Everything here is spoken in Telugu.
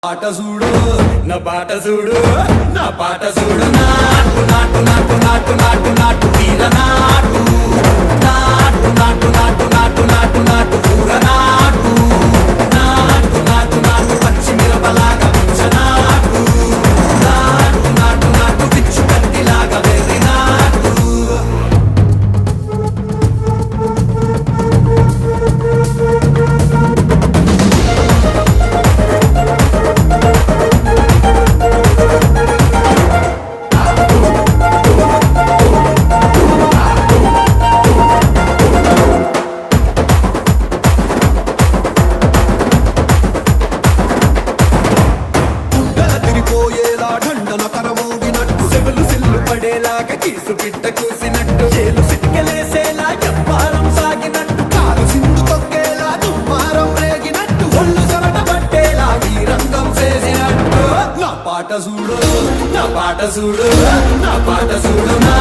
పాట చూడు నా పాట చూడు నా పాట చూడు నాటు నాటు నాటు నాటు నాటు నాటు వీర నాటు నాటు నాటు నాటు నాటు నాటు నాటు పూర నాటు నాటు నాటు నాటు పచ్చి మిరపలాగా పిచ్చ నాటు నాటు నాటు నాటు పిచ్చు కత్తిలాగా వెర్రి నాటు కీసు పిట్ట కూసినట్టు చేలు సిక్కలేసేలా ఎవ్వారం సాగినట్టు కారు సింధు తొక్కేలా దుమ్మారం రేగినట్టు ఒళ్ళు చెమట పట్టేలా ఈ రంగం చేసినట్టు నా పాట చూడు నా పాట చూడు నా పాట చూడు నా